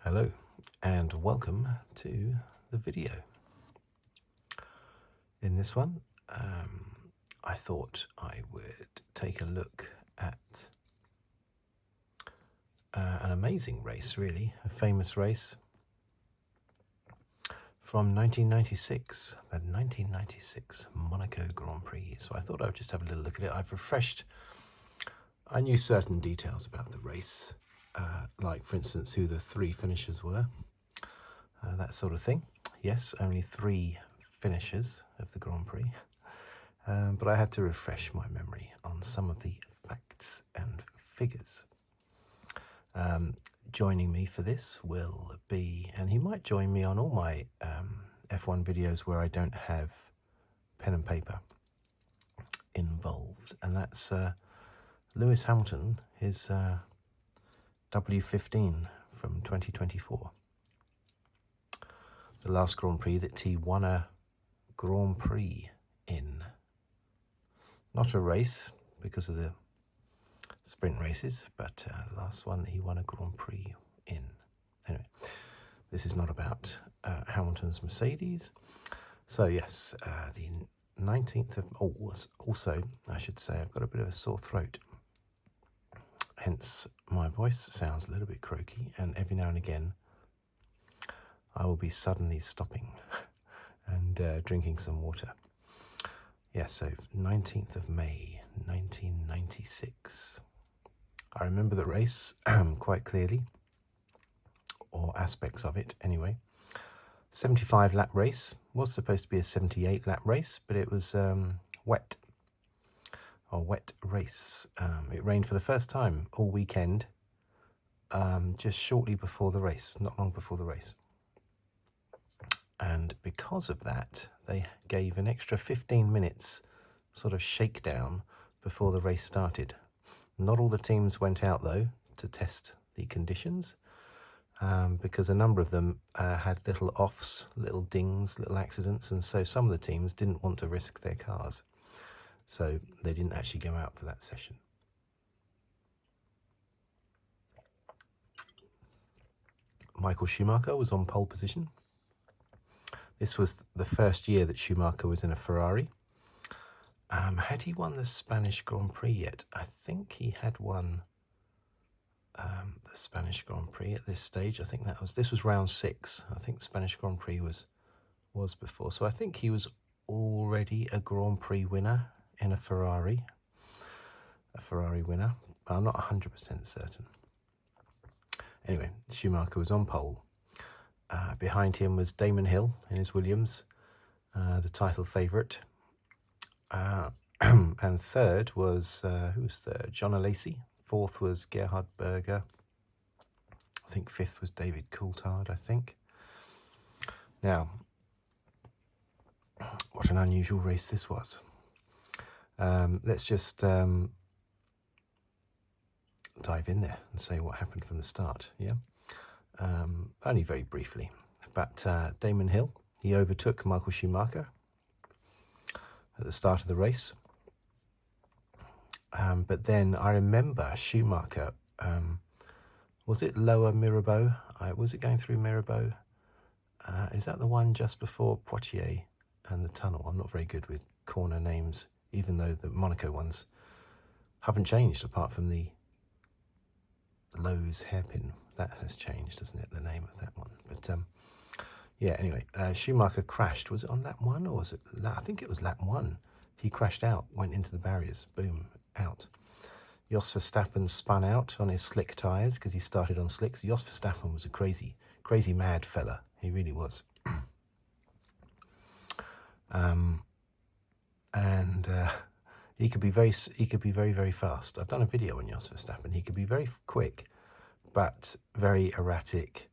Hello and welcome to the video. In this one, I thought I would take a look at an amazing race, really, a famous race from 1996, the 1996 Monaco Grand Prix. So I thought I would just have a little look at it. I knew certain details about the race, like, for instance, who the three finishers were, that sort of thing. Yes, only 3 finishers of the Grand Prix, but I had to refresh my memory on some of the facts and figures. Joining me for this will be, and he might join me on all my F1 videos where I don't have pen and paper involved, and that's Lewis Hamilton, his W15 from 2024. The last Grand Prix that he won a Grand Prix in. Not a race because of the sprint races, but the last one that he won a Grand Prix in. Anyway, this is not about Hamilton's Mercedes. So yes, the 19th of... also, I should say, I've got a bit of a sore throat. Hence, my voice sounds a little bit croaky, and every now and again, I will be suddenly stopping and drinking some water. Yeah, so 19th of May, 1996. I remember the race quite clearly, or aspects of it anyway. 75 lap race, was supposed to be a 78 lap race, but it was wet race. It rained for the first time all weekend, just shortly before the race, not long before the race. And because of that, they gave an extra 15 minutes sort of shakedown before the race started. Not all the teams went out, though, to test the conditions, because a number of them had little offs, little dings, little accidents, and so some of the teams didn't want to risk their cars. So they didn't actually go out for that session. Michael Schumacher was on pole position. This was the first year that Schumacher was in a Ferrari. Had he won the Spanish Grand Prix yet? I think he had won the Spanish Grand Prix at this stage. I think this was round 6. I think the Spanish Grand Prix was before. So I think he was already a Grand Prix winner in a Ferrari winner. I'm not 100% certain. Anyway, Schumacher was on pole. Behind him was Damon Hill in his Williams, the title favourite. And third was, who was third? John Alesi. 4th was Gerhard Berger. I think 5th was David Coulthard, I think. Now, what an unusual race this was. Let's just dive in there and say what happened from the start, yeah? Only very briefly, but Damon Hill, he overtook Michael Schumacher at the start of the race. But then I remember Schumacher, was it Lower Mirabeau? Was it going through Mirabeau? Is that the one just before Poitiers and the tunnel? I'm not very good with corner names, even though the Monaco ones haven't changed apart from the Lowe's hairpin. That has changed, doesn't it, the name of that one? But yeah, anyway, Schumacher crashed. Was it on lap 1 or was it I think it was lap 1. He crashed out, went into the barriers, boom, out. Jos Verstappen spun out on his slick tyres because he started on slicks. Jos Verstappen was a crazy mad fella. He really was. He could be very, very fast. I've done a video on Jos Verstappen. He could be very quick, but very erratic,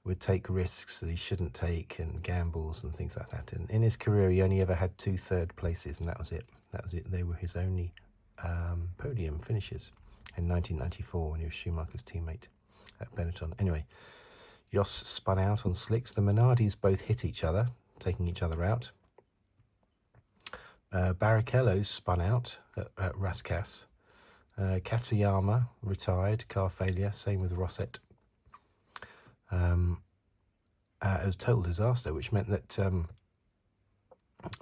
would take risks that he shouldn't take and gambles and things like that. And in his career, he only ever had 2 third places, and that was it. They were his only podium finishes in 1994 when he was Schumacher's teammate at Benetton. Anyway, Jos spun out on slicks. The Minardis both hit each other, taking each other out. Barrichello spun out at Rascasse. Katayama retired, car failure, same with Rosset. It was a total disaster, which meant that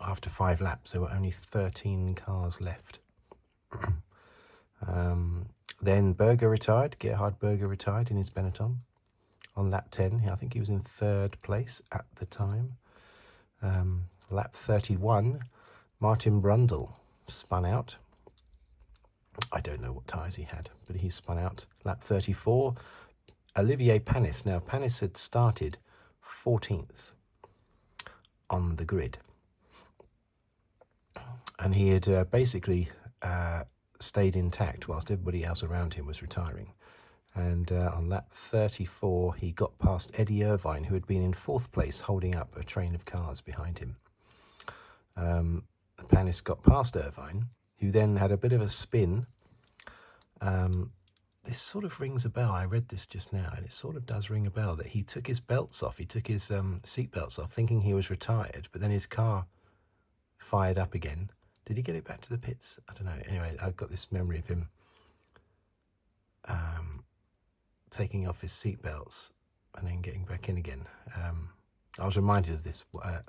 after 5 laps, there were only 13 cars left. Then Berger retired, Gerhard Berger retired in his Benetton on lap 10. I think he was in 3rd place at the time. Lap 31, Martin Brundle spun out. I don't know what tyres he had, but he spun out. Lap 34, Olivier Panis. Now, Panis had started 14th on the grid. And he had basically stayed intact whilst everybody else around him was retiring. And on lap 34, he got past Eddie Irvine, who had been in 4th place, holding up a train of cars behind him. Panis got past Irvine, who then had a bit of a spin. This sort of rings a bell. I read this just now, and it sort of does ring a bell that he took his belts off. He took his seat belts off, thinking he was retired, but then his car fired up again. Did he get it back to the pits? I don't know. Anyway, I've got this memory of him taking off his seat belts and then getting back in again. I was reminded of this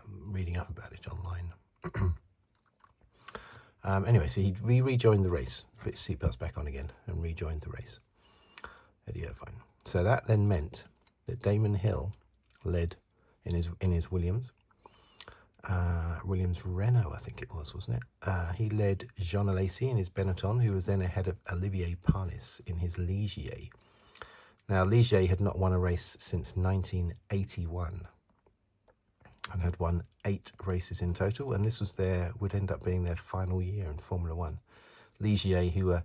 reading up about it online. Anyway, so he rejoined the race, put his seatbelts back on again, and rejoined the race. Eddie Irvine. So that then meant that Damon Hill led in his Williams. Williams Renault, I think it was, wasn't it? He led Jean Alesi in his Benetton, who was then ahead of Olivier Panis in his Ligier. Now, Ligier had not won a race since 1981 and had won 8 races in total, and this would end up being their final year in Formula One. Ligier, who were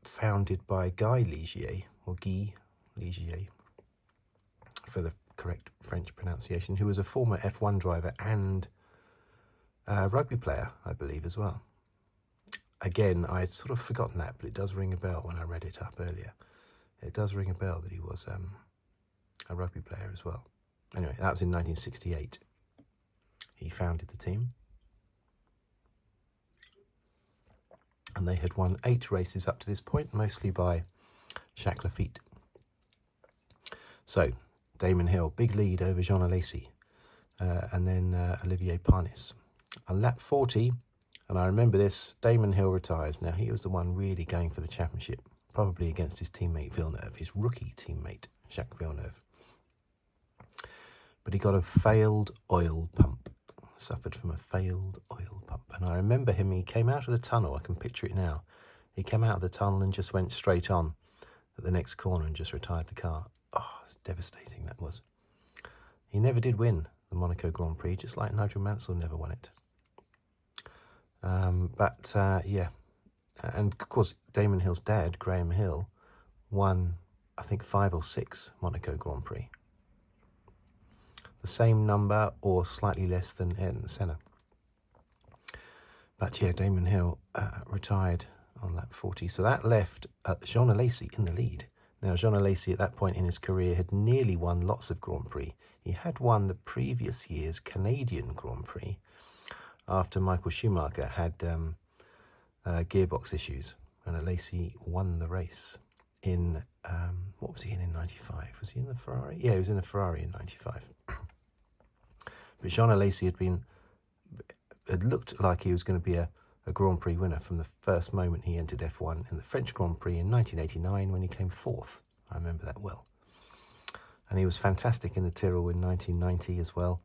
founded by Guy Ligier, or Guy Ligier, for the correct French pronunciation, who was a former F1 driver and rugby player, I believe, as well. Again, I had sort of forgotten that, but it does ring a bell when I read it up earlier. It does ring a bell that he was a rugby player as well. Anyway, that was in 1968. He founded the team. And they had won 8 races up to this point, mostly by Jacques Lafitte. So, Damon Hill, big lead over Jean Alesi, and then Olivier Panis. On lap 40, and I remember this, Damon Hill retires. Now, he was the one really going for the championship, probably against his teammate Villeneuve, his rookie teammate, Jacques Villeneuve. But he got a failed oil pump, suffered from a failed oil pump. And I remember him, he came out of the tunnel, I can picture it now. He came out of the tunnel and just went straight on at the next corner and just retired the car. Oh, it's devastating, that was. He never did win the Monaco Grand Prix, just like Nigel Mansell never won it. Yeah. And, of course, Damon Hill's dad, Graham Hill, won, I think, 5 or 6 Monaco Grand Prix. The same number or slightly less than Ayrton Senna. But, yeah, Damon Hill retired on lap 40. So that left Jean Alesi in the lead. Now, Jean Alesi at that point in his career had nearly won lots of Grand Prix. He had won the previous year's Canadian Grand Prix after Michael Schumacher had gearbox issues, and Alesi won the race in, what was he in 95? Was he in the Ferrari? Yeah, he was in the Ferrari in 95. But Jean Alesi had looked like he was going to be a Grand Prix winner from the first moment he entered F1 in the French Grand Prix in 1989 when he came 4th. I remember that well. And he was fantastic in the Tyrrell in 1990 as well.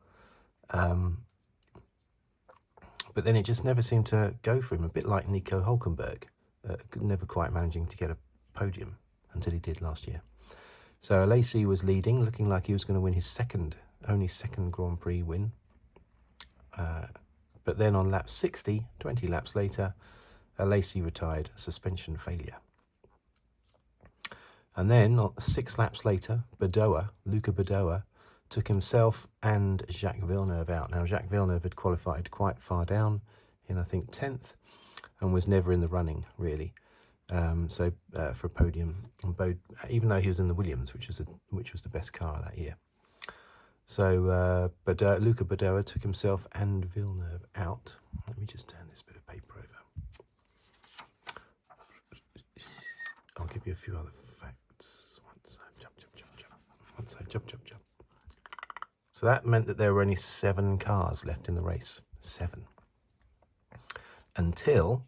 But then it just never seemed to go for him, a bit like Nico Hulkenberg, never quite managing to get a podium until he did last year. So Alesi was leading, looking like he was going to win his only second Grand Prix win. But then on lap 60, 20 laps later, Alesi retired, suspension failure. And then 6 laps later, Luca Badoa, took himself and Jacques Villeneuve out. Now, Jacques Villeneuve had qualified quite far down in, I think, 10th, and was never in the running, really, for a podium, even though he was in the Williams, which was the best car that year. So, Luca Badoa took himself and Villeneuve out. Let me just turn this bit of paper over. I'll give you a few other facts. So jump. So that meant that there were only 7 cars left in the race. 7. Until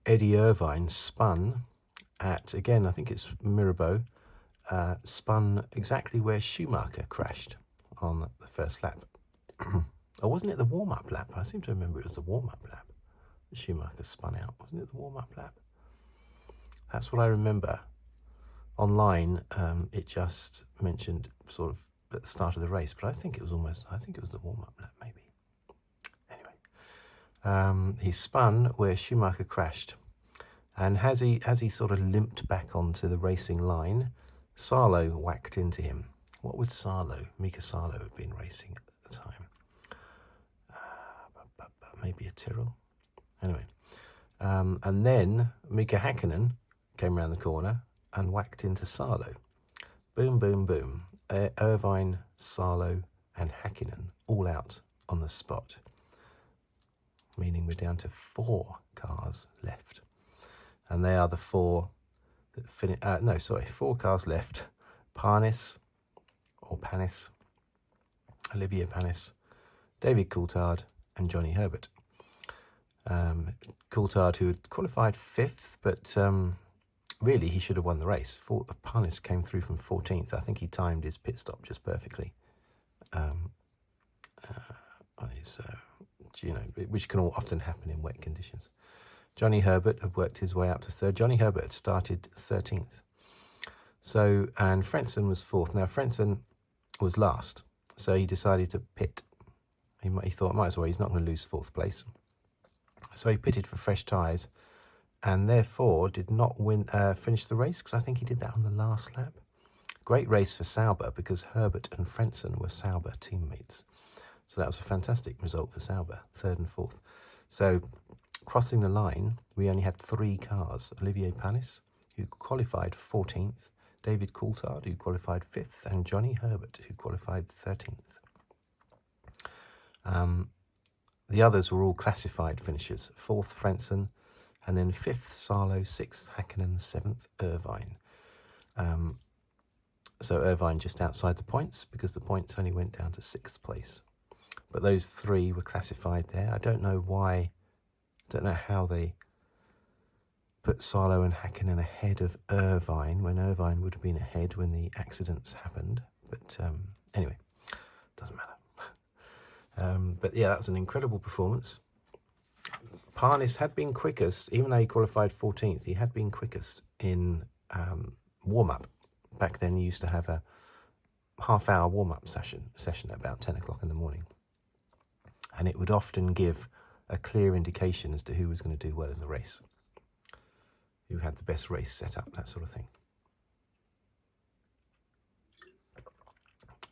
Eddie Irvine spun at, again, I think it's Mirabeau, spun exactly where Schumacher crashed on the first lap. Or wasn't it the warm-up lap? I seem to remember it was the warm-up lap that Schumacher spun out. Wasn't it the warm-up lap? That's what I remember. Online, it just mentioned sort of at the start of the race, but I think it was the warm-up lap, maybe. Anyway, he spun where Schumacher crashed. And as he sort of limped back onto the racing line, Salo whacked into him. What would Mika Salo have been racing at the time? Maybe a Tyrrell? Anyway. And then Mika Hakkinen came around the corner and whacked into Salo. Boom, boom, boom. Irvine, Salo and Hakkinen all out on the spot. Meaning we're down to 4 cars left. And they are the 4 that finish. 4 cars left. Panis, Olivier Panis, David Coulthard, and Johnny Herbert. Coulthard, who had qualified 5th, but really he should have won the race. Panis came through from 14th. I think he timed his pit stop just perfectly. On his, which can often happen in wet conditions. Johnny Herbert had worked his way up to 3rd. Johnny Herbert started 13th. So, and Frentzen was 4th. Now, Frentzen was last, so he decided to pit. He thought, might as well, he's not going to lose 4th place. So he pitted for fresh tyres and therefore did not finish the race, because I think he did that on the last lap. Great race for Sauber, because Herbert and Frentzen were Sauber teammates. So that was a fantastic result for Sauber, 3rd and 4th. So crossing the line, we only had 3 cars. Olivier Panis, who qualified 14th, David Coulthard, who qualified 5th, and Johnny Herbert, who qualified 13th. The others were all classified finishers. 4th, Frentzen, and then 5th, Salo, 6th, Hakkinen, 7th, Irvine. So Irvine just outside the points, because the points only went down to 6th place. But those 3 were classified there. I don't know why, don't know how they put Salo and Hakkinen ahead of Irvine, when Irvine would have been ahead when the accidents happened. But anyway, doesn't matter. But yeah, that was an incredible performance. Panis had been quickest, even though he qualified 14th, he had been quickest in warm-up. Back then, you used to have a half-hour warm-up session at about 10 o'clock in the morning. And it would often give a clear indication as to who was going to do well in the race, who had the best race set up, that sort of thing.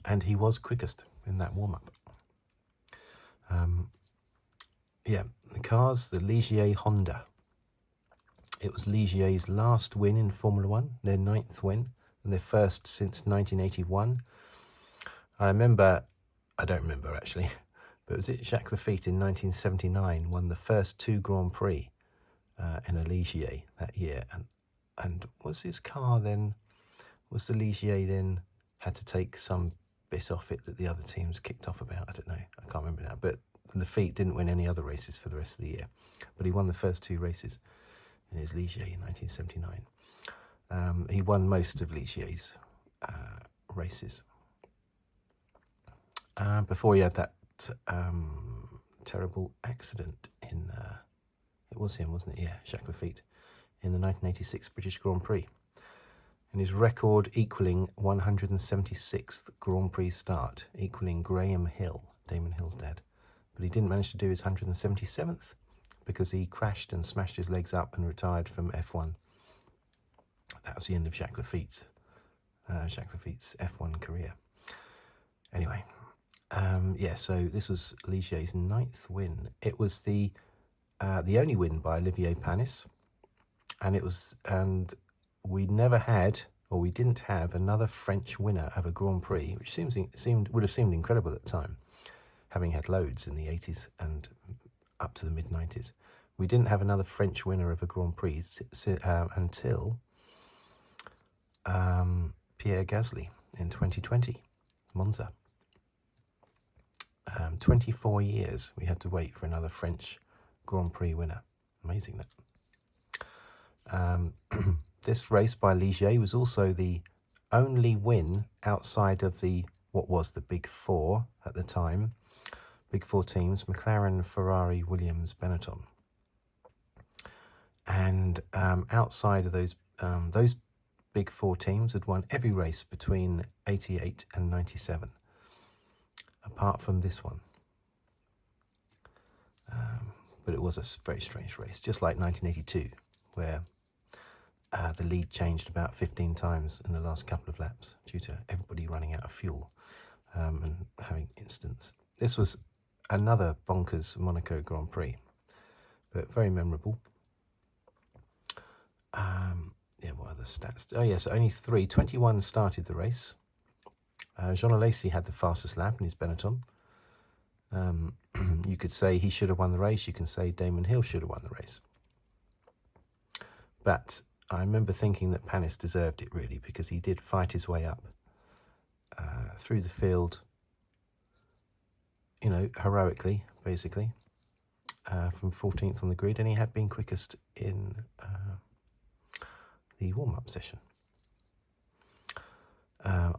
And he was quickest in that warm-up. The cars, the Ligier Honda. It was Ligier's last win in Formula 1, their 9th win, and their first since 1981. I don't remember actually, but was it Jacques Lafitte in 1979 won the first 2 Grand Prix in a Ligier that year, and was his car then, was the Ligier then had to take some bit off it that the other teams kicked off about? I don't know, I can't remember now, but Lafitte didn't win any other races for the rest of the year, but he won the first 2 races in his Ligier in 1979. He won most of Ligier's races. Before he had that terrible accident in, it was him, wasn't it? Yeah, Jacques Lafitte, in the 1986 British Grand Prix. And his record equaling 176th Grand Prix start, equaling Graham Hill, Damon Hill's dad. But he didn't manage to do his 177th because he crashed and smashed his legs up and retired from F1. That was the end of Jacques Lafitte's F1 career. Anyway, so this was Ligier's 9th win. It was the only win by Olivier Panis, and we never had, or we didn't have, another French winner of a Grand Prix, which would have seemed incredible at the time, having had loads in the 80s and up to the mid-90s. We didn't have another French winner of a Grand Prix until Pierre Gasly in 2020, Monza. 24 years we had to wait for another French Grand Prix winner. Amazing that. This race by Ligier was also the only win outside of what was the Big Four at the time. Big Four teams, McLaren, Ferrari, Williams, Benetton. And outside of those Big Four teams had won every race between 88 and 97, apart from this one. But it was a very strange race, just like 1982, where the lead changed about 15 times in the last couple of laps due to everybody running out of fuel and having incidents. This was another bonkers Monaco Grand Prix, but very memorable. Yeah, what are the stats? Oh, yes, only 21 started the race. Jean Alesi had the fastest lap in his Benetton. You could say he should have won the race. You can say Damon Hill should have won the race. But I remember thinking that Panis deserved it, really, because he did fight his way up through the field, you know, heroically, basically, from 14th on the grid, and he had been quickest in the warm-up session.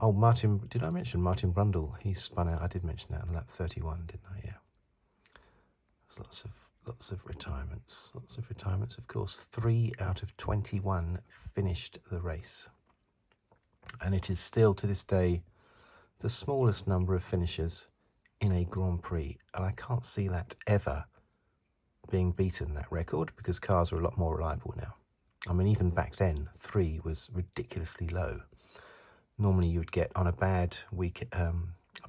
Martin, did I mention Martin Brundle? He spun out. I did mention that on lap 31, didn't I? Yeah. There's lots of retirements. Lots of retirements, of course. 3 out of 21 finished the race. And it is still, to this day, the smallest number of finishers in a Grand Prix. And I can't see that ever being beaten, that record, because cars are a lot more reliable now. I mean, even back then, 3 was ridiculously low. Normally you'd get, on a bad week, a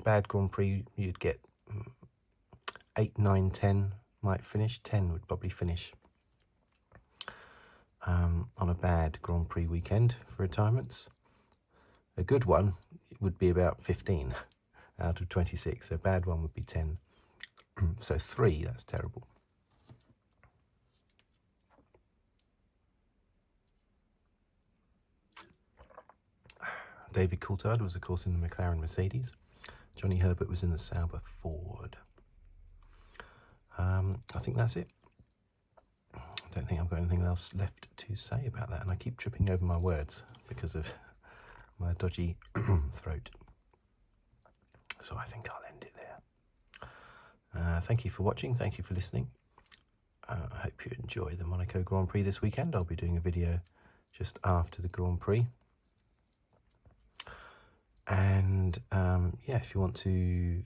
bad Grand Prix, you'd get 8, 9, 10 might finish. 10 would probably finish on a bad Grand Prix weekend for retirements. A good one would be about 15 out of 26. A bad one would be 10. So 3, that's terrible. David Coulthard was, of course, in the McLaren Mercedes. Johnny Herbert was in the Sauber Ford. I think that's it. I don't think I've got anything else left to say about that. And I keep tripping over my words because of my dodgy throat. So I think I'll end it there. Thank you for watching. Thank you for listening. I hope you enjoy the Monaco Grand Prix this weekend. I'll be doing a video just after the Grand Prix. And yeah, if you want to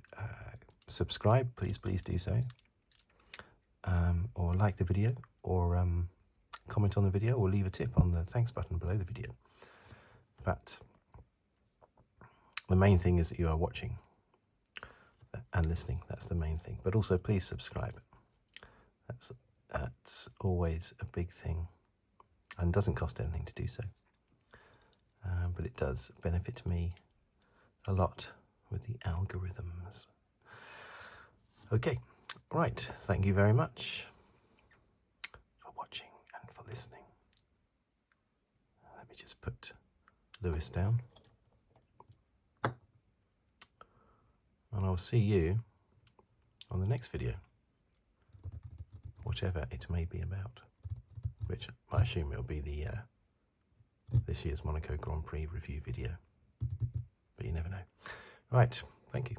subscribe, please do so. Or like the video, or comment on the video, or leave a tip on the thanks button below the video. But the main thing is that you are watching and listening. That's the main thing. But also, please subscribe. That's always a big thing, and doesn't cost anything to do so. But it does benefit me a lot with the algorithms. Okay, right. Thank you very much for watching and for listening. Let me just put Lewis down. And I'll see you on the next video, whatever it may be about, which I assume it'll be the this year's Monaco Grand Prix review video. But you never know. Right, thank you.